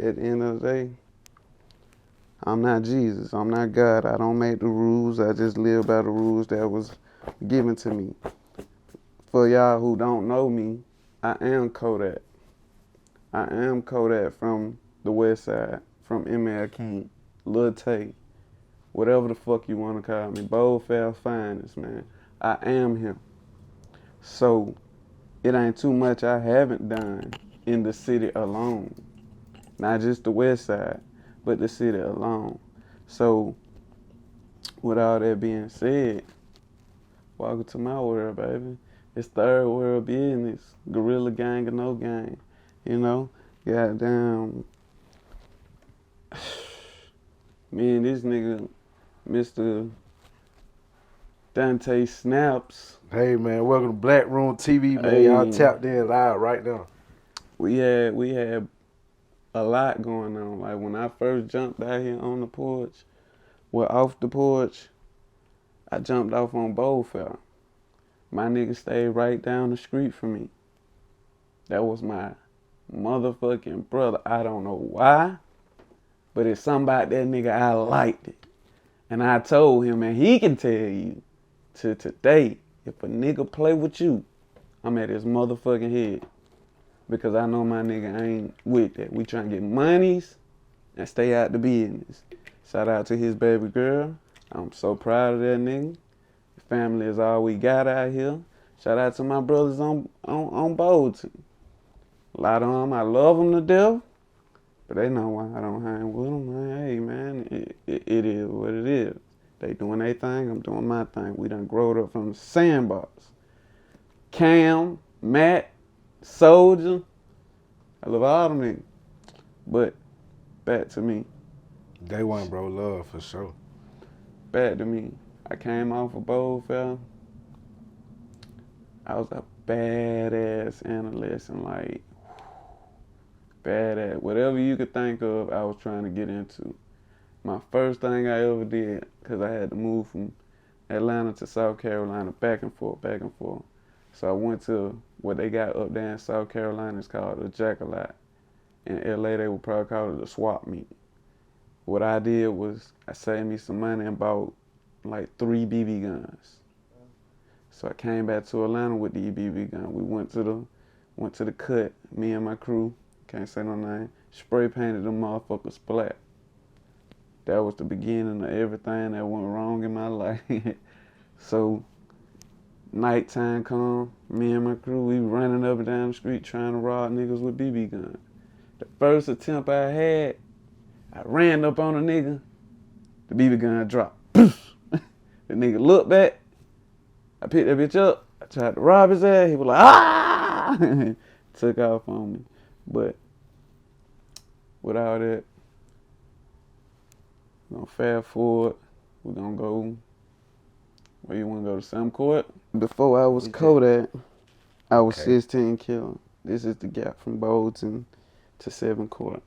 at the end of the day, I'm not Jesus. I'm not God. I don't make the rules. I just live by the rules that was given to me. For y'all who don't know me, I am Kodak. I am Kodak from the West Side, from ML King, Lil Tay, whatever the fuck you want to call me, Bold Fast Finest, man. I am him. So it ain't too much I haven't done in the city alone. Not just the West Side, but the city alone. So with all that being said, welcome to my world, baby. It's third world business. Gorilla gang or no gang. You know? Goddamn. Me and this nigga, Mr. Dante Snaps. Hey man, welcome to Black Room TV, man. Hey. Y'all tapped in live right now. We had a lot going on. Like when I first jumped out here on the porch, off the porch, I jumped off on Bowfell. My nigga stayed right down the street from me. That was my motherfucking brother. I don't know why, but it's something about that nigga I liked it. And I told him, and he can tell you, to today, if a nigga play with you, I'm at his motherfucking head. Because I know my nigga ain't with that. We trying to get monies and stay out the business. Shout out to his baby girl. I'm so proud of that nigga. Family is all we got out here. Shout out to my brothers on Bolton. A lot of them, I love them to death. But they know why I don't hang with them. Man, hey, man, it is what it is. They doing their thing, I'm doing my thing. We done growed up from the sandbox. Cam, Matt, Soldier, I love all them niggas. But back to me. Day one, bro. Love for sure. Back to me. I came off of Bowfell. I was a badass adolescent, like badass. Whatever you could think of, I was trying to get into. My first thing I ever did, because I had to move from Atlanta to South Carolina, back and forth. So I went to what they got up there in South Carolina. It's called a Jack-a-lot. In LA, they would probably call it a swap meet. What I did was I saved me some money and bought like 3 BB guns. So I came back to Atlanta with the BB gun. We went to the cut, me and my crew, can't say no name, spray painted them motherfuckers black. That was the beginning of everything that went wrong in my life. So nighttime come, me and my crew, we running up and down the street trying to rob niggas with BB guns. The first attempt I had, I ran up on a nigga, the BB gun dropped. The nigga looked back, I picked that bitch up, I tried to rob his ass, he was like, ah! Took off on me. But with all that, we're gonna fast forward, we're gonna go, where you wanna go, to some court? Before I was Kodak, I was 16 killed. This is the gap from Bolton to 7 Court.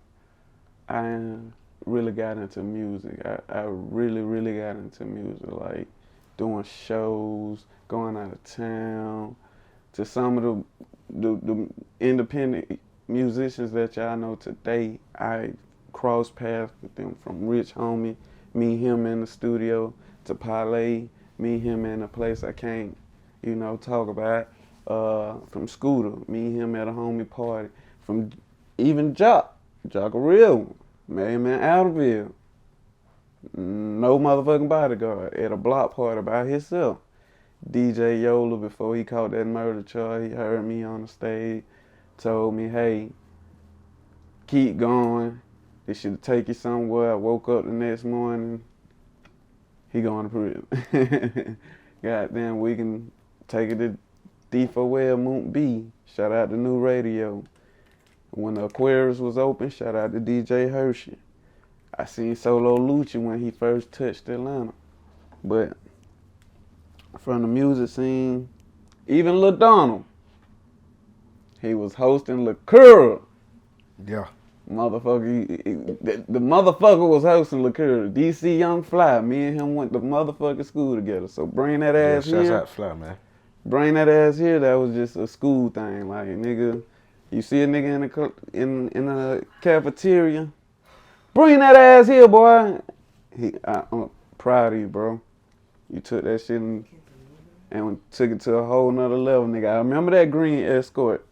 I really got into music. I really got into music, like doing shows, going out of town. To some of the independent musicians that y'all know today, I crossed paths with them, from Rich Homie, me, him in the studio, to Parlay, me, him in a place I can't, talk about. From Scooter, me, him at a homie party. From even Jock a real one, met him in Outerville. No motherfucking bodyguard, at a block party by himself. DJ Yola, before he caught that murder charge, he heard me on the stage, told me, hey, keep going. They should take you somewhere. I woke up the next morning, he going to prison. Goddamn, we can take it to D4L Moon B. Shout out to New Radio. When the Aquarius was open, shout out to DJ Hershey. I seen Solo Lucci when he first touched Atlanta. But from the music scene, even Lil Donald, he was hosting Liqueur. Yeah. Motherfucker, the motherfucker was hosting Liqueur. DC Young Fly, me and him went to motherfucking school together. So bring that ass here. Shouts out Fly, man. Bring that ass here, that was just a school thing. Like, nigga, You see a nigga in a cafeteria, bring that ass here, boy. I'm proud of you, bro. You took that shit and took it to a whole nother level, nigga. I remember that green Escort.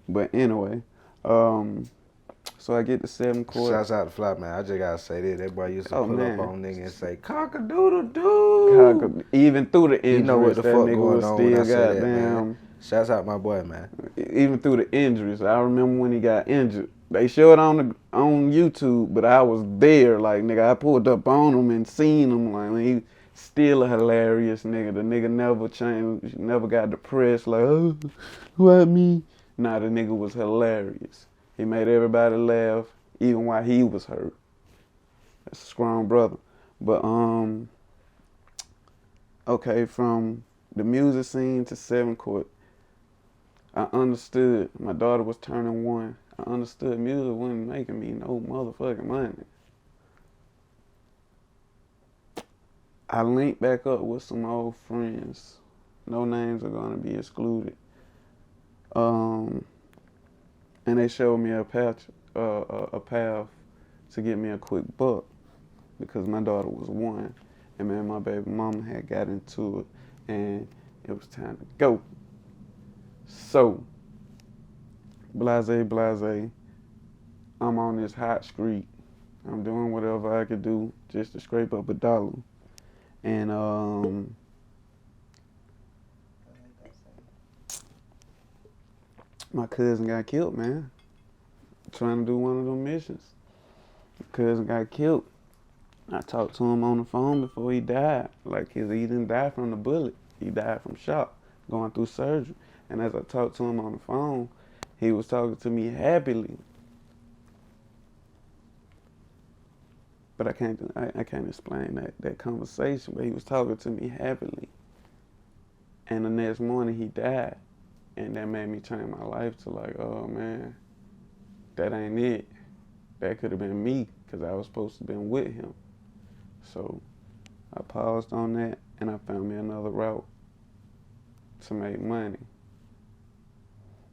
But anyway, so I get the 7 court. Shouts out to Fly, man. I just gotta say this. That boy used to pull up on nigga and say, cock-a-doodle-doo. Even through the injuries, you know what the that fuck nigga going was on still when I say that, goddamn. man. Shouts out my boy, man. Even through the injuries, I remember when he got injured. They showed on YouTube, but I was there. Like, nigga, I pulled up on him and seen him. Like, he still a hilarious nigga. The nigga never changed, never got depressed. Like, oh, why me? Nah, the nigga was hilarious. He made everybody laugh, even while he was hurt. That's a strong brother. But okay, from the music scene to 7 court, I understood. My daughter was turning 1. I understood music wasn't making me no motherfucking money. I linked back up with some old friends. No names are gonna be excluded. And they showed me a path to get me a quick buck because my daughter was 1, and man, my baby mama had got into it, and it was time to go. So, blase, I'm on this hot street. I'm doing whatever I could do just to scrape up $1. And my cousin got killed, man. Trying to do one of them missions. My cousin got killed. I talked to him on the phone before he died. Like, he didn't die from the bullet. He died from shock, going through surgery. And as I talked to him on the phone, he was talking to me happily. But I can't explain that conversation, but he was talking to me happily. And the next morning he died. And that made me change my life to like, oh man, that ain't it. That could have been me, because I was supposed to have been with him. So I paused on that, and I found me another route to make money.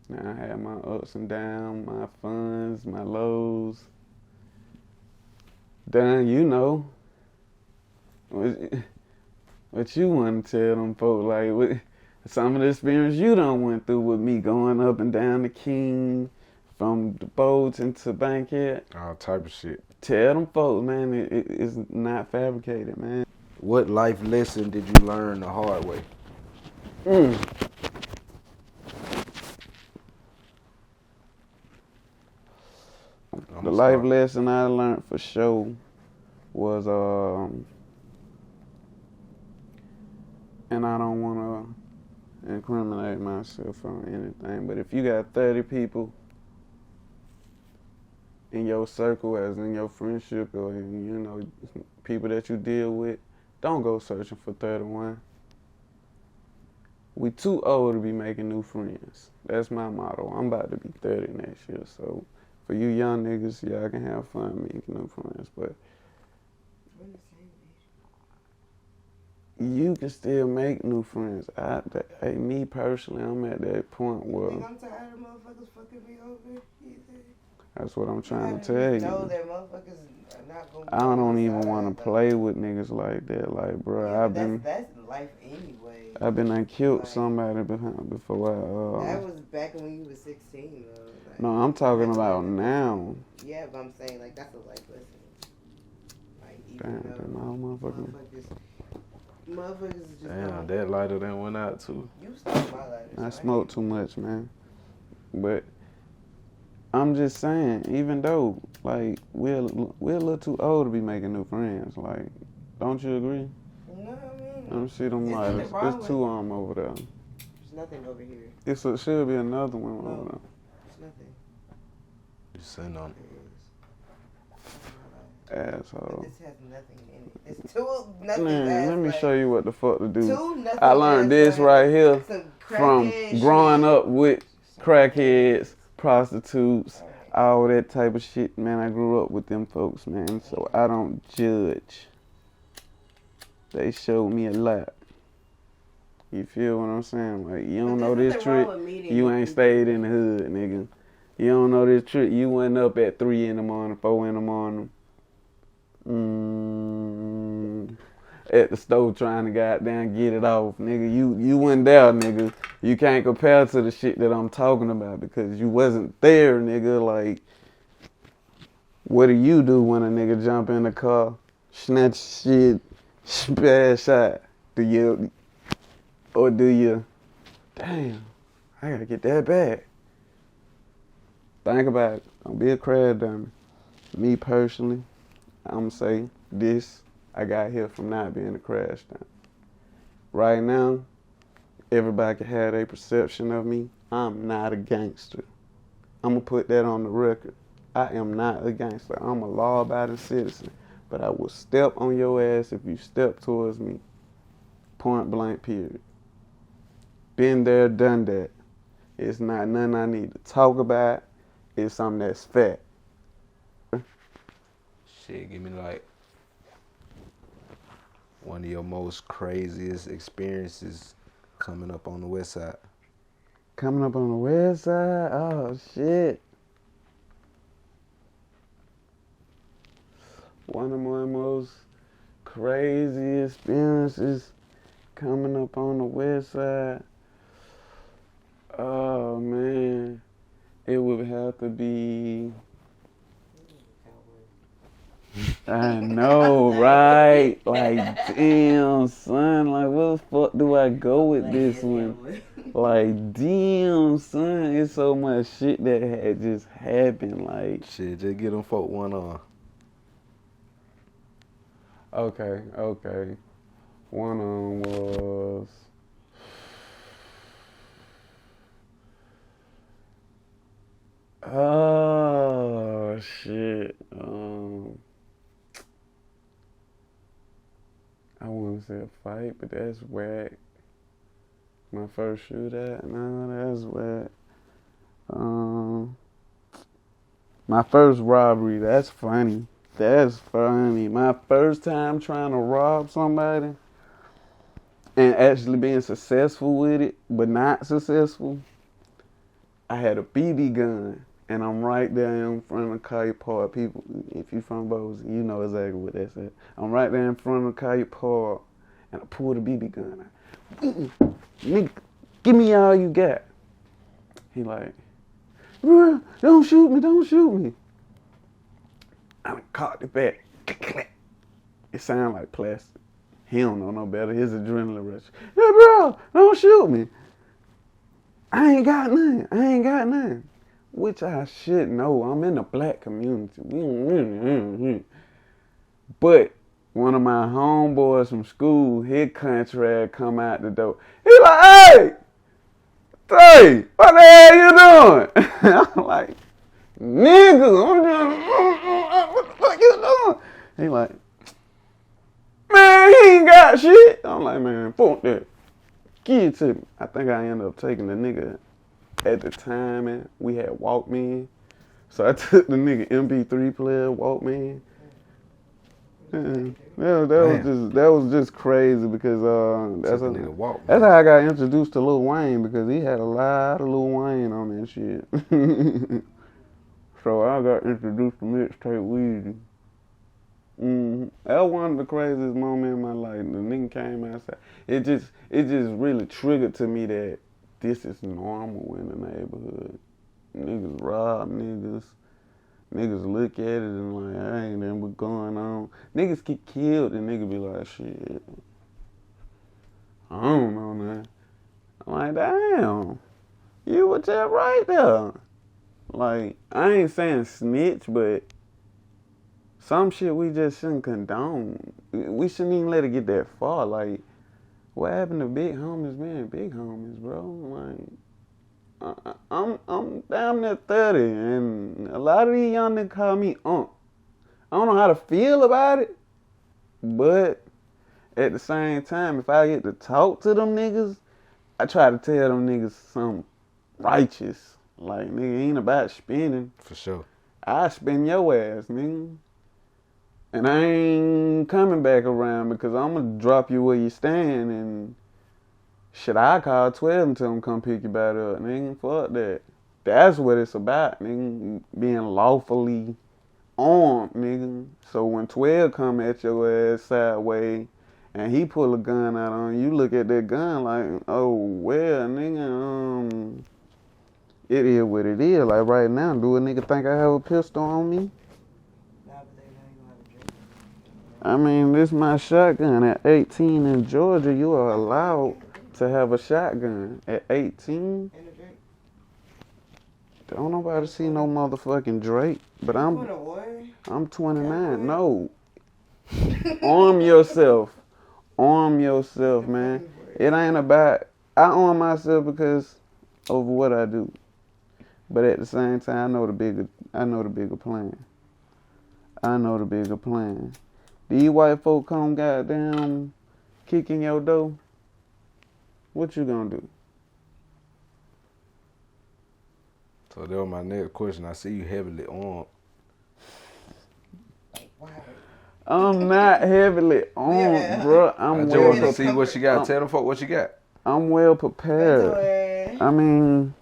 Now I had my ups and downs, my funds, my lows. Done, you know. What you want to tell them folks, like, what, some of the experience you done went through with me going up and down the King, from the boats into Bankhead. All type of shit. Tell them folks, man, it's not fabricated, man. What life lesson did you learn the hard way? The life lesson I learned for sure was, and I don't want to incriminate myself on anything, but if you got 30 people in your circle, as in your friendship, or people that you deal with, don't go searching for 31. We too old to be making new friends. That's my motto. I'm about to be 30 next year, so for you young niggas, y'all can have fun making new friends, but you can still make new friends. Me personally, I'm at that point where I'm tired of motherfuckers fucking me over. That's what I'm trying to tell you. Know that motherfuckers are not gonna. I don't even want to play with niggas like that. Like, bro, yeah, that's life anyway. I've been killed somebody before that was back when you was 16, though. Like, no, I'm talking about now. Yeah, but I'm saying, like, that's a life lesson. Like, Damn, motherfuckers just. Damn, that lighter done went out too. You stole my lighter. I smoke too much, man. But I'm just saying, even though, like, we're a little too old to be making new friends. Like, don't you agree? No, I mean. Let me see them lighters. There's 2 of them over there. There's nothing over here. Should be another one over there. There's nothing. You sitting on it. Asshole. But this has nothing in it. It's nothing. Man, let me show you what the fuck to do. Nothing. I learned this right here from growing up with crackheads, prostitutes, all that type of shit, man. I grew up with them folks, man, so I don't judge. They showed me a lot. You feel what I'm saying? Like, you don't know this trick, you ain't stayed in the hood, nigga. You don't know this trick. You went up at 3 in the morning, 4 in the morning. At the stove trying to goddamn get it off, nigga. You went there, nigga. You can't compare to the shit that I'm talking about because you wasn't there, nigga. Like, what do you do when a nigga jump in the car, snatch shit, bad shot? Do you, or do you, damn, I gotta get that back. Think about it. Don't be a crash dummy. Me personally, I'm say this, I got here from not being a crash dummy. Right now, everybody can have a perception of me. I'm not a gangster. I'm gonna put that on the record. I am not a gangster. I'm a law-abiding citizen. But I will step on your ass if you step towards me. Point blank, period. Been there, done that. It's not nothing I need to talk about. It's something that's fact. Shit, give me like one of your most craziest experiences coming up on the west side. Coming up on the west side? Oh, shit. One of my most crazy experiences coming up on the west side. Oh, man. It would have to be... I know, right? Like, damn, son. Like, where the fuck do I go with this one? Like, damn, son. It's so much shit that had just happened. Like, shit, just get them folk one on. Okay. One on was... Oh, shit. I wouldn't say a fight, but that's whack. My first shootout? No, that's whack. My first robbery, that's funny. That's funny. My first time trying to rob somebody and actually being successful with it, but not successful, I had a BB gun. And I'm right there in front of Caillou Park. People, if you from Boise, you know exactly what that's at. I'm right there in front of Caillou Park, and I pull the BB gun out. Nigga, give me all you got. He like, don't shoot me. I caught the back. It sound like plastic. He don't know no better. His adrenaline rush. Hey, bro, don't shoot me. I ain't got nothing. Which I should know. I'm in the black community. But one of my homeboys from school, his contract come out the door. He like, hey, what the hell you doing? I'm like, nigga, what the fuck you doing? He like, man, he ain't got shit. I'm like, man, fuck that. Give it to me. I think I ended up taking the nigga. At the time, man, we had Walkman. So I took the nigga MP3 player, Walkman. That was just crazy because that's how I got introduced to Lil Wayne because he had a lot of Lil Wayne on that shit. So I got introduced to mixtape Weezy. That was one of the craziest moments in my life. The nigga came outside. It just really triggered to me that this is normal in the neighborhood. Niggas rob niggas. Niggas look at it and like, I ain't nothing but going on. Niggas get killed and niggas be like, shit, I don't know, man. I'm like, damn, you were just right there. Like, I ain't saying snitch, but some shit we just shouldn't condone. We shouldn't even let it get that far. Like, what happened to big homies being big homies, bro? Like, I'm damn near 30, and a lot of these young niggas call me Unc. I don't know how to feel about it, but at the same time, if I get to talk to them niggas, I try to tell them niggas something righteous. Like, nigga, ain't about spending. For sure. I spend your ass, nigga. And I ain't coming back around because I'm going to drop you where you stand and shit, I call 12 and tell them come pick you back up. Nigga, fuck that. That's what it's about, nigga. Being lawfully armed, nigga. So when 12 come at your ass sideways and he pull a gun out on you, look at that gun like, oh, well, nigga, it is what it is. Like right now, do a nigga think I have a pistol on me? I mean, this is my shotgun. At 18 in Georgia, you are allowed to have a shotgun. At 18? Don't nobody see no motherfucking Drake. But I'm 29. No. Arm yourself. Arm yourself, man. It ain't about... I arm myself because of what I do. But at the same time, I know the bigger plan. I know the bigger plan. These white folk come goddamn kicking your door. What you gonna do? So that was my next question. I see you heavily armed. I'm not heavily armed, bro. I just want to see what you got. Tell them folk what you got. I'm well prepared. I mean,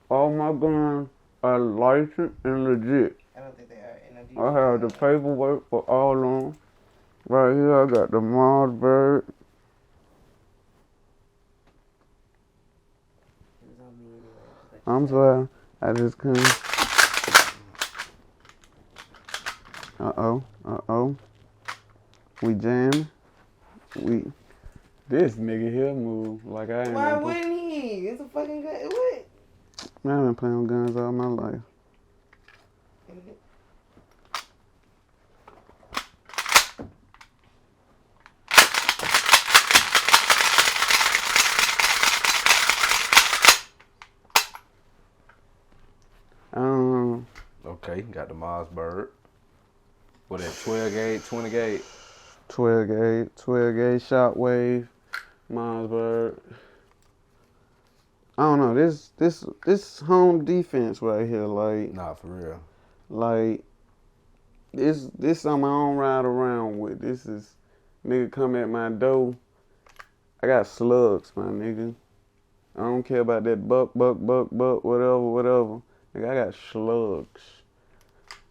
all my guns are licensed and legit. I don't think they are. I have the paperwork for all of them. Right here, I got the Mossberg. I'm sorry, I just couldn't. Uh-oh. We jamming. This nigga here move like I ain't. Why wouldn't he? It's a fucking gun. What? Man, I've been playing with guns all my life. Okay, got the Mossberg. What that 12 gauge, 20 gauge? 12 gauge shockwave, Mossberg. I don't know, this home defense right here, like, Nah, for real. Like, this something I don't ride around with. This is, nigga come at my door. I got slugs, my nigga. I don't care about that buck, whatever. Nigga, I got slugs.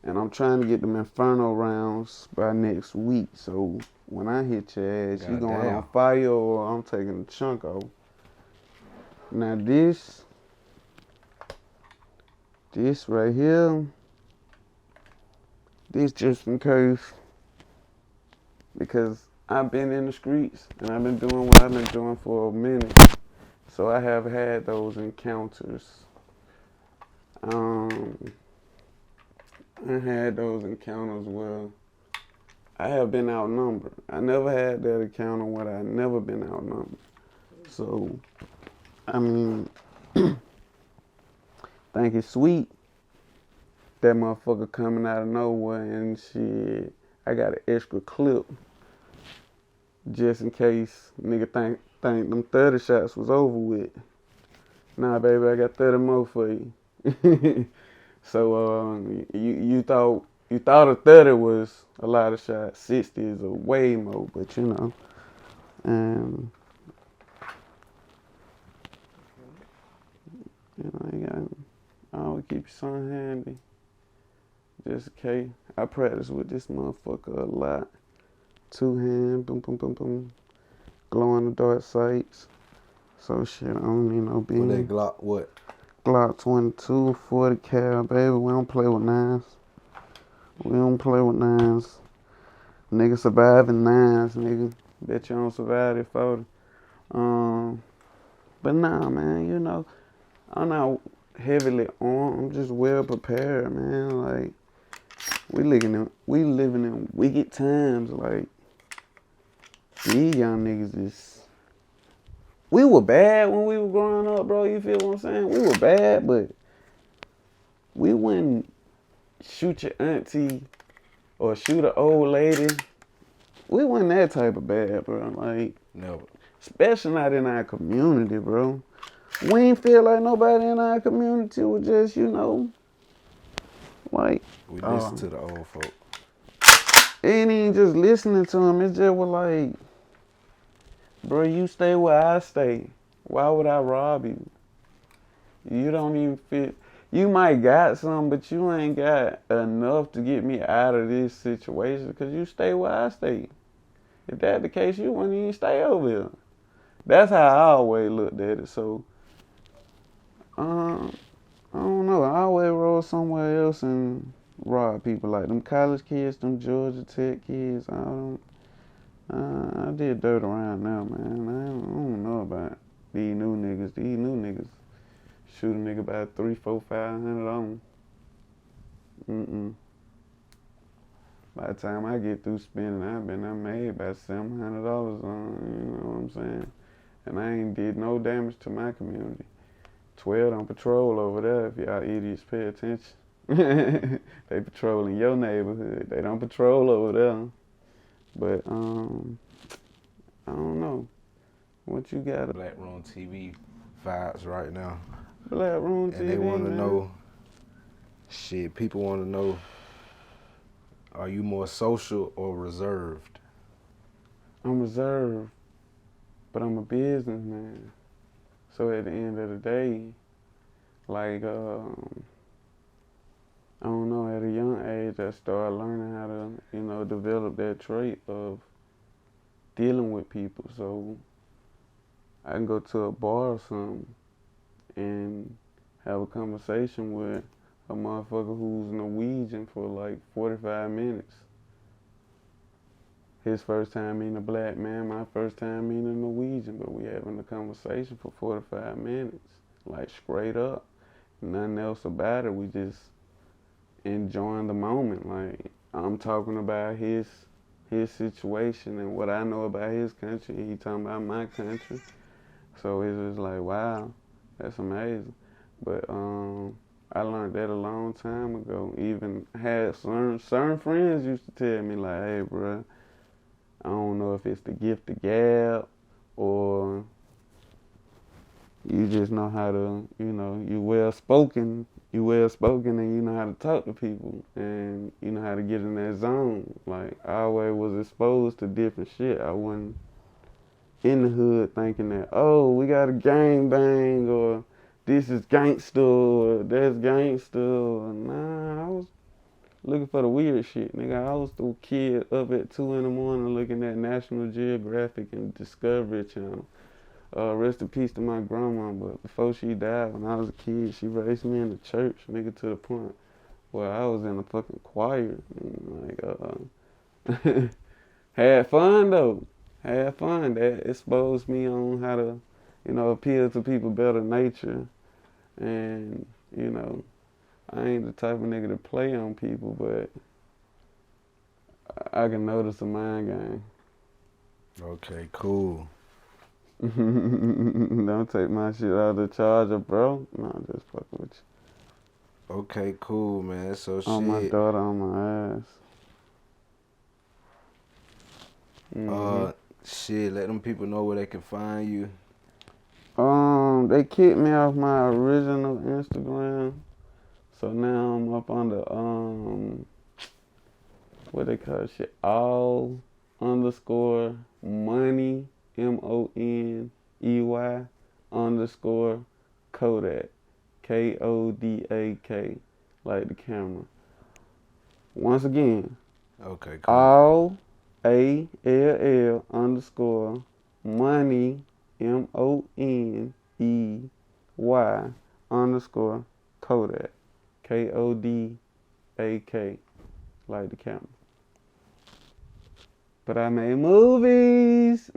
And I'm trying to get them Inferno rounds by next week. So when I hit your ass, you going on fire or I'm taking a chunk off. Now this right here, this just in case, because I've been in the streets and I've been doing what I've been doing for a minute. So I have had those encounters. I had those encounters where I have been outnumbered. I never had that encounter where I never been outnumbered. So, I mean, think it's sweet that motherfucker coming out of nowhere and shit. I got an extra clip just in case nigga think them 30 shots was over with. Nah, baby, I got 30 more for you. So you thought a 30 was a lot of shots. 60 is a way more, but you know. I always keep your son handy. Just in case. I practice with this motherfucker a lot. 2 hand, boom, boom, boom, boom. Glow in the dark sights. So shit, I don't need no beam. What that Glock, what? Glock 22, 40 cal, baby. We don't play with 9s. Nigga surviving 9s, nigga. Bet you don't survive that 40. But nah, man, you know, I'm not heavily armed. I'm just well prepared, man. Like, we living in wicked times. Like, these young niggas is... We were bad when we were growing up, bro. You feel what I'm saying? We were bad, but we wouldn't shoot your auntie or shoot an old lady. We wasn't that type of bad, bro. Like, never. Especially not in our community, bro. We ain't feel like nobody in our community was just, you know, like... We listen to the old folk. It ain't even just listening to them. It's just was like... Bro, you stay where I stay. Why would I rob you? You don't even fit. You might got some, but you ain't got enough to get me out of this situation because you stay where I stay. If that's the case, you wouldn't even stay over here. That's how I always looked at it. So, I don't know. I always roll somewhere else and rob people like them college kids, them Georgia Tech kids. I did dirt around now, man. I don't know about these new niggas. These new niggas shoot a nigga about 3, 4, 500 on them. By the time I get through spending, I made about $700 on, you know what I'm saying? And I ain't did no damage to my community. 12 on patrol over there, if y'all idiots pay attention. They patrol in your neighborhood. They don't patrol over there. But, I don't know. What you got? Black Room TV vibes right now. Black Room TV, and they want to man. know, people want to know, are you more social or reserved? I'm reserved, but I'm a businessman. So at the end of the day, like, I don't know, at a young age, I started learning how to, develop that trait of dealing with people. So I can go to a bar or something and have a conversation with a motherfucker who's Norwegian for like 45 minutes. His first time meeting a black man, my first time meeting a Norwegian, but we having a conversation for 45 minutes, like straight up. Nothing else about it. We just enjoying the moment. Like, I'm talking about his situation and what I know about his country, and he talking about my country. So it's just like, wow, that's amazing. But I learned that a long time ago. Even had certain friends used to tell me like, hey, bro, I don't know if it's the gift of gab or you just know how to, you well spoken and you know how to talk to people and you know how to get in that zone. Like, I always was exposed to different shit. I wasn't in the hood thinking that, oh, we got a gang bang or this is gangster or that's gangster. Nah, I was looking for the weird shit, nigga. I was the kid up at 2 in the morning looking at National Geographic and Discovery Channel. Rest in peace to my grandma, but before she died, when I was a kid, she raised me in the church, nigga, to the point where I was in a fucking choir. Like, had fun though. Had fun. That exposed me on how to, appeal to people better nature. And, I ain't the type of nigga to play on people, but I can notice a mind game. Okay, cool. Don't take my shit out of the charger, bro. No, I'm just fucking with you. Okay, cool, man. So on my daughter, on my ass. Let them people know where they can find you. They kicked me off my original Instagram. So now I'm up on the, what they call shit, all _money, MONEY _ Kodak, KODAK, like the camera. Once again, okay, cool. all ALL _ money, MONEY _ Kodak, KODAK, like the camera. But I made movies.